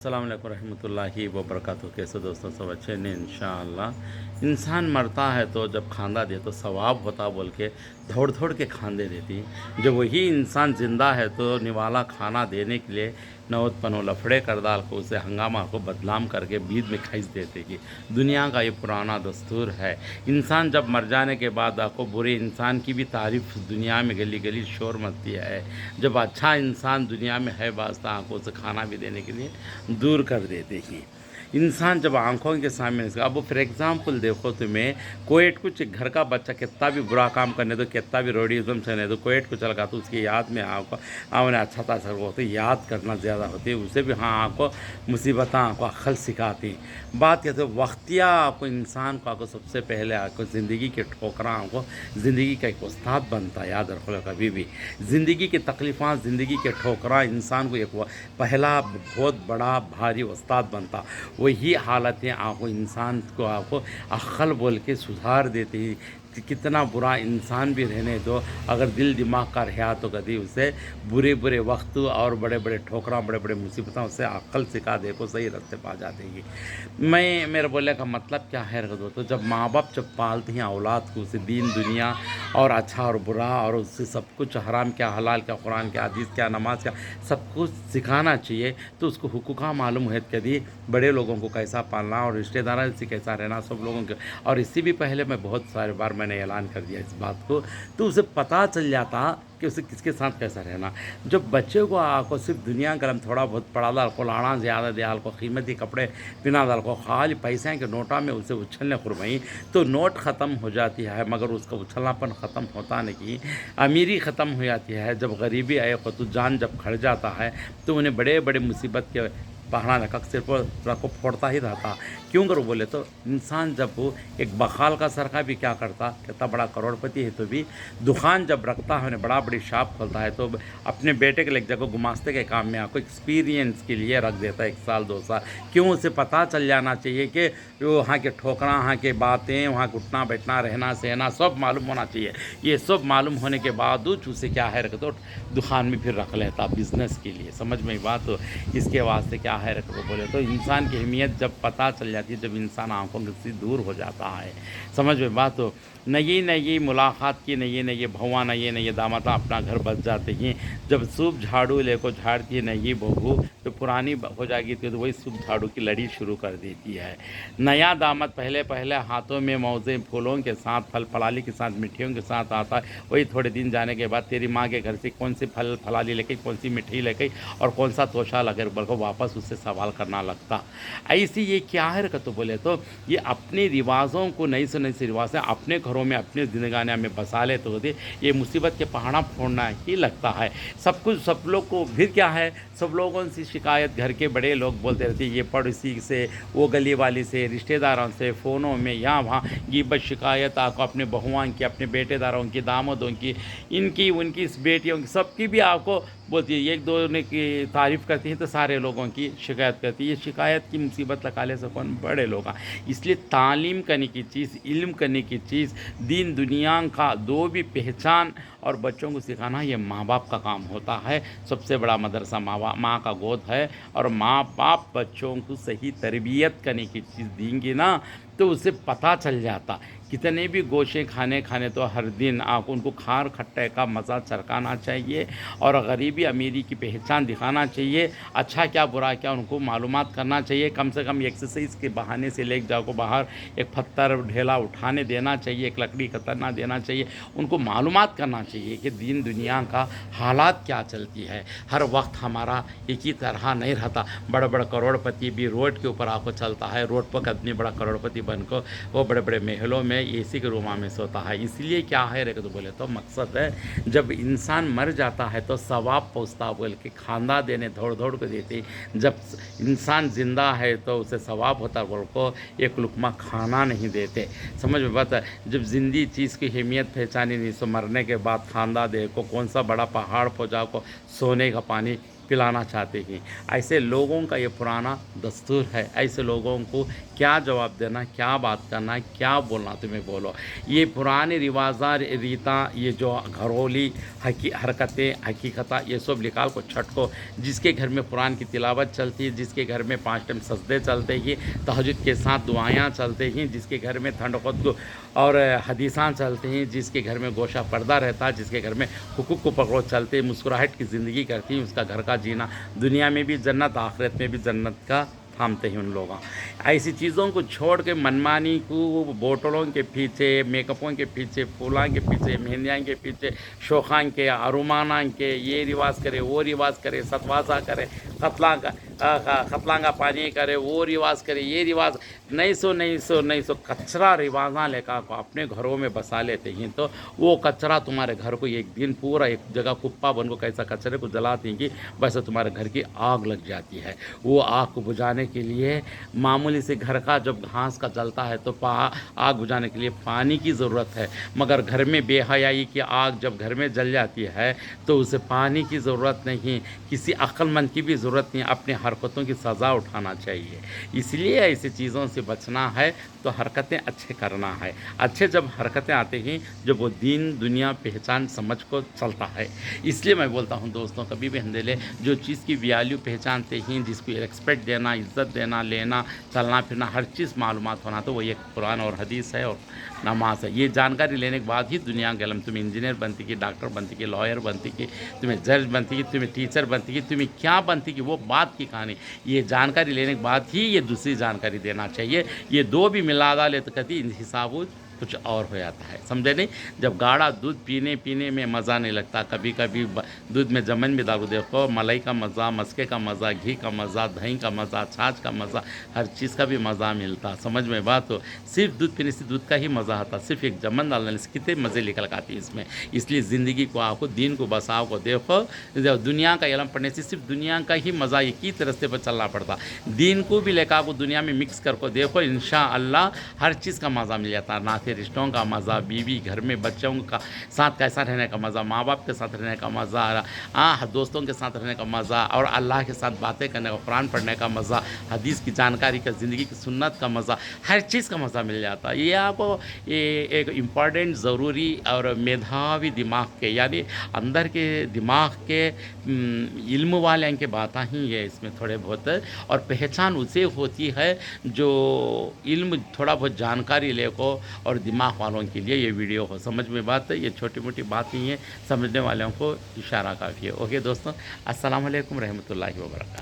अस्सलाम वालेकुम रहमतुल्लाहि व बरकातहू। कैसे दोस्तों, सब अच्छे ने इंशाअल्लाह। इंसान मरता है तो जब खांदा दे तो सवाब होता बोल के दौड़ दौड़ के खांदे देती। जब वही इंसान ज़िंदा है तो निवाला खाना देने के लिए नौत पनो लफड़े कर डाल को उसे हंगामा को बदनाम करके बीच में खींच देते कि दुनिया का ये पुराना दस्तूर है। इंसान जब मर जाने के बाद आपको बुरे इंसान की भी तारीफ दुनिया में गली गली शोर मचती है। जब अच्छा इंसान दुनिया में है वास्ता आंखों से खाना भी देने के लिए दूर कर देते ही। इंसान जब आंखों के सामने अब फॉर एग्जांपल देखो तुम्हें कोएट कुछ घर का बच्चा कितना भी बुरा काम करने दो, कितना भी रोडीज़म चलने दो, कोएट को चलगा तो उसकी याद में आपको आपने अच्छा था सर होते याद करना ज़्यादा होती है। उसे भी हाँ आपको मुसीबत आपको अक्ल सिखाती। बात कहते हो वक्तिया आपको इंसान को आपको सबसे पहले आपको ज़िंदगी के ठोकरा आपको ज़िंदगी का एक उस्ताद बनता है। याद रखो कभी भी ज़िंदगी की तकलीफ़ात ज़िंदगी के ठोकरा इंसान को एक पहला बहुत बड़ा भारी उस्ताद बनता। वही हालतें आपको इंसान को आपको अक्ल बोल के सुधार देती है। कितना बुरा इंसान भी रहने दो, अगर दिल दिमाग का रहा तो कभी उसे बुरे बुरे वक्त और बड़े बड़े ठोकरा बड़े बड़े मुसीबतों उसे अक्ल सिखा दे को सही रास्ते पा जाती। मैं मेरे बोलने का मतलब क्या है रख दो तो जब माँ बाप जब पालते हैं औलाद को उसे दीन दुनिया और अच्छा और बुरा और उससे सब कुछ हराम क्या हलाल क्या कुरान क्या हदीस क्या नमाज क्या सब कुछ सिखाना चाहिए। तो उसको हुकूका मालूम है कभी बड़े लोगों को कैसा पालना और रिश्तेदारों से कैसा रहना सब लोगों के। और इससे भी पहले मैं बहुत सारे बार मैंने ऐलान कर दिया इस बात को, तो उसे पता चल जाता कि उसे किसके साथ कैसा रहना। जब बच्चे को आपको सिर्फ दुनिया गरम थोड़ा बहुत पड़ा दाल को लाना ज़्यादा दयाल को कीमती कपड़े बिना दाल को खाली पैसे के नोटा में उसे उछलने खुरमई तो नोट ख़त्म हो जाती है मगर उसका उछलनापन ख़त्म होता नहीं, अमीरी ख़त्म हो जाती है। जब गरीबी आए तो जान जब खड़ जाता है तो उन्हें बड़े बड़े मुसीबत के पहाड़ा रखा सिर पर को फोड़ता ही रहता। क्यों करो बोले तो इंसान जब वो एक बखाल का सरका भी क्या करता, कितना बड़ा करोड़पति है तो भी दुकान जब रखता है उन्हें बड़ा बड़ी शॉप खोलता है तो अपने बेटे के लिए एक जगह गुमास्ते के काम में आपको एक्सपीरियंस के लिए रख देता है 1 साल 2 साल। क्यों उसे पता चल जाना चाहिए कि वहाँ के ठोकना वहाँ के बातें वहाँ के उठना बैठना रहना सहना सब मालूम होना चाहिए। ये सब मालूम होने के बावजूद उसे क्या है रख दो दुकान में फिर रख लेता बिज़नेस के लिए। समझ में बात तो इसके वास्ते क्या है रख दो बोले तो इंसान की अहमियत जब पता चल जाती है जब इंसान आंखों से दूर हो जाता है। समझ में बात तो नई नई मुलाकात की नई नई भवा नई नई दामाता अपना घर बच जाते हैं। जब सूप झाड़ू लेको झाड़ती है नई बहू तो पुरानी हो जाएगी तो वही सूप झाड़ू की लड़ी शुरू कर देती है। नया दामद पहले पहले हाथों में मौजे फूलों के साथ फल फलाली के साथ मिठाइयों के साथ आता है। वही थोड़े दिन जाने के बाद तेरी माँ के घर से कौन सी फल फलाली लेके कौन सी मिठाई लेके और कौन सा तोशा लगे बल्कि वापस उससे सवाल करना लगता। ऐसी ये क्या है तो बोले तो ये अपने रिवाज़ों को नई से नई से रिवाज अपने घरों में अपने जिंदगानियाँ में बसा ले तो ये मुसीबत के पहाड़ा फोड़ना ही लगता है। सब कुछ सब लोग को फिर क्या है सब लोगों से शिकायत घर के बड़े लोग बोलते रहते ये पड़ोसी से वो गली वाली से रिश्तेदारों से फ़ोनों में यहाँ वहाँ गिबत शिकायत आपको अपने बहुआं की अपने बेटेदारों की दामदों की इनकी उनकी इस बेटियों की सबकी भी आपको बोलती है। एक दो ने की तारीफ़ करती है तो सारे लोगों की शिकायत करती है। ये शिकायत की मुसीबत लगा से कौन बड़े लोग हैं। इसलिए तालीम करने की चीज़ इल्म करने की चीज़ दीन दुनिया का दो भी पहचान और बच्चों को सिखाना ये माँ बाप का काम होता है। सबसे बड़ा मदरसा माँ का गोद है और माँ बाप बच्चों को सही तरबियत करने की चीज़ देंगे ना तो उसे पता चल जाता। कितने भी गोशे खाने तो हर दिन आप उनको खार खट्टे का मज़ा चरकाना चाहिए और गरीबी अमीरी की पहचान दिखाना चाहिए। अच्छा क्या बुरा क्या उनको मालूमात करना चाहिए। कम से कम एक्सरसाइज के बहाने से ले जाओ को बाहर एक पत्थर ढेला उठाने देना चाहिए, एक लकड़ी कतरना देना चाहिए। उनको मालूमात करना चाहिए कि दीन दुनिया का हालात क्या चलती है। हर वक्त हमारा एक ही तरह नहीं रहता। बड़ा बड़ा करोड़पति भी रोड के ऊपर आपको चलता है, रोड पर आदमी बड़ा करोड़पति बनकर वो बड़े बड़े महलों में एसी के रूमा में सोता है। इसलिए क्या है रे तो बोले तो मकसद है जब इंसान मर जाता है तो सवाब पहुँचता बोल के खांदा देने दौड़ दौड़ को देते। जब इंसान ज़िंदा है तो उसे सवाब होता बोल को एक लुकमा खाना नहीं देते। समझ में बात है। जब जिंदी चीज़ की अहमियत पहचानी नहीं तो मरने के बाद खांदा दे को कौन सा बड़ा पहाड़ पहुँचा को सोने का पानी पिलाना चाहते हैं। ऐसे लोगों का ये पुराना दस्तूर है। ऐसे लोगों को क्या जवाब देना, क्या बात करना, क्या बोलना, तुम्हें बोलो। ये पुराने रिवाजा रीता, ये जो घरोली हरकतें, हकीकता, ये सब निकाल को छटको। जिसके घर में कुरान की तिलावत चलती है, जिसके घर में 5 टाइम सजदे चलते हैं, तहज्जुद के साथ दुआयाँ चलते हैं, जिसके घर में ठंड खुद और हदीसां चलते हैं, जिसके घर में गोशा पर्दा रहता है, जिसके घर में हुकूक को पकड़ो चलते, मुस्कुराहट की ज़िंदगी करती है, उसका घर का जीना दुनिया में भी जन्नत, आखिरत में भी जन्नत का थामते हैं उन लोग। ऐसी चीज़ों को छोड़ के मनमानी को, बोतलों के पीछे, मेकअपों के पीछे, फूलों के पीछे, मेहंदियाँ के पीछे, शोखां के, अरुमाना के, ये रिवाज करे, वो रिवाज करे, सतवाजा करे, खतला का पानी करे, वो रिवाज करे, ये रिवाज नहीं सो कचरा रिवाजा लेकर को अपने घरों में बसा लेते हैं। तो वो कचरा तुम्हारे घर को एक दिन पूरा एक जगह कुप्पा बन को कैसा कचरे को जला देंगी, वैसे तुम्हारे घर की आग लग जाती है। वो आग को बुझाने के लिए मामूली से घर का जब घास का जलता है तो आग बुझाने के लिए पानी की ज़रूरत है, मगर घर में बेहयाई की आग जब घर में जल जाती है तो उसे पानी की ज़रूरत नहीं, किसी अक्लमंद की भी ज़रूरत नहीं, अपने हरकतों की सज़ा उठाना चाहिए। इसलिए ऐसी चीज़ों से बचना है तो हरकतें अच्छे करना है। अच्छे जब हरकतें आते हैं, जब वो दीन दुनिया पहचान समझ को चलता है। इसलिए मैं बोलता हूँ दोस्तों, कभी भी हमदे जो चीज़ की वैल्यू पहचानते हैं, जिसको रिस्पेक्ट देना, इज़्ज़त देना, लेना, चलना फिरना, हर चीज़ मालूमात होना, तो वो एक कुरान और हदीस है और नमाज है। ये जानकारी लेने के बाद ही दुनिया के इल्म, तुम इंजीनियर बनती की, डॉक्टर बनती की, लॉयर बनती की, तुम्हें जज बनती की, तुम्हें टीचर बनती की, तुम्हें क्या बनती की, वो बात की कहानी। ये जानकारी लेने के बाद ही ये दूसरी जानकारी देना चाहिए। ये दो भी मिला डाले तो कभी हिसाब कुछ और हो जाता है, समझे नहीं। जब गाढ़ा दूध पीने में मज़ा नहीं लगता, कभी कभी दूध में जमन भी डालो, देखो मलाई का मज़ा, मस्के का मज़ा, घी का मज़ा, दही का मज़ा, छाछ का मज़ा, हर चीज़ का भी मज़ा मिलता। समझ में बात हो। सिर्फ दूध पीने से दूध का ही मज़ा आता, सिर्फ एक जमन डालने से कितने मज़े निकल आती है इसमें। इसलिए ज़िंदगी को आपको, दीन को बसाओ को देखो। दुनिया का इल्म पढ़ने से सिर्फ दुनिया का ही मज़ा एक ही रास्ते पर चलना पड़ता, दीन को भी लेकर आपको दुनिया में मिक्स करको देखो, इंशाअल्लाह हर चीज़ का मज़ा मिल जाता है। नाते रिश्तों का मज़ा, बीवी घर में बच्चों का साथ कैसा रहने का मज़ा, माँ बाप के साथ रहने का मज़ा, दोस्तों के साथ रहने का मज़ा, और अल्लाह के साथ बातें करने का, कुरान पढ़ने का मज़ा, हदीस की जानकारी का, ज़िंदगी की सुन्नत का मज़ा, हर चीज़ का मज़ा मिल जाता है। ये आपको ये एक इम्पॉर्टेंट ज़रूरी और मेधावी दिमाग के, यानी अंदर के दिमाग के इल्म वाले के बात ही है इसमें थोड़े बहुत। और पहचान उसे होती है जो इल्म थोड़ा बहुत जानकारी ले को, और दिमाग वालों के लिए ये वीडियो हो। समझ में बात है, ये छोटी मोटी बात ही है, समझने वालों को इशारा काफ़ी है। ओके दोस्तों, अस्सलाम वालेकुम रहमतुल्लाहि व बरकातहू।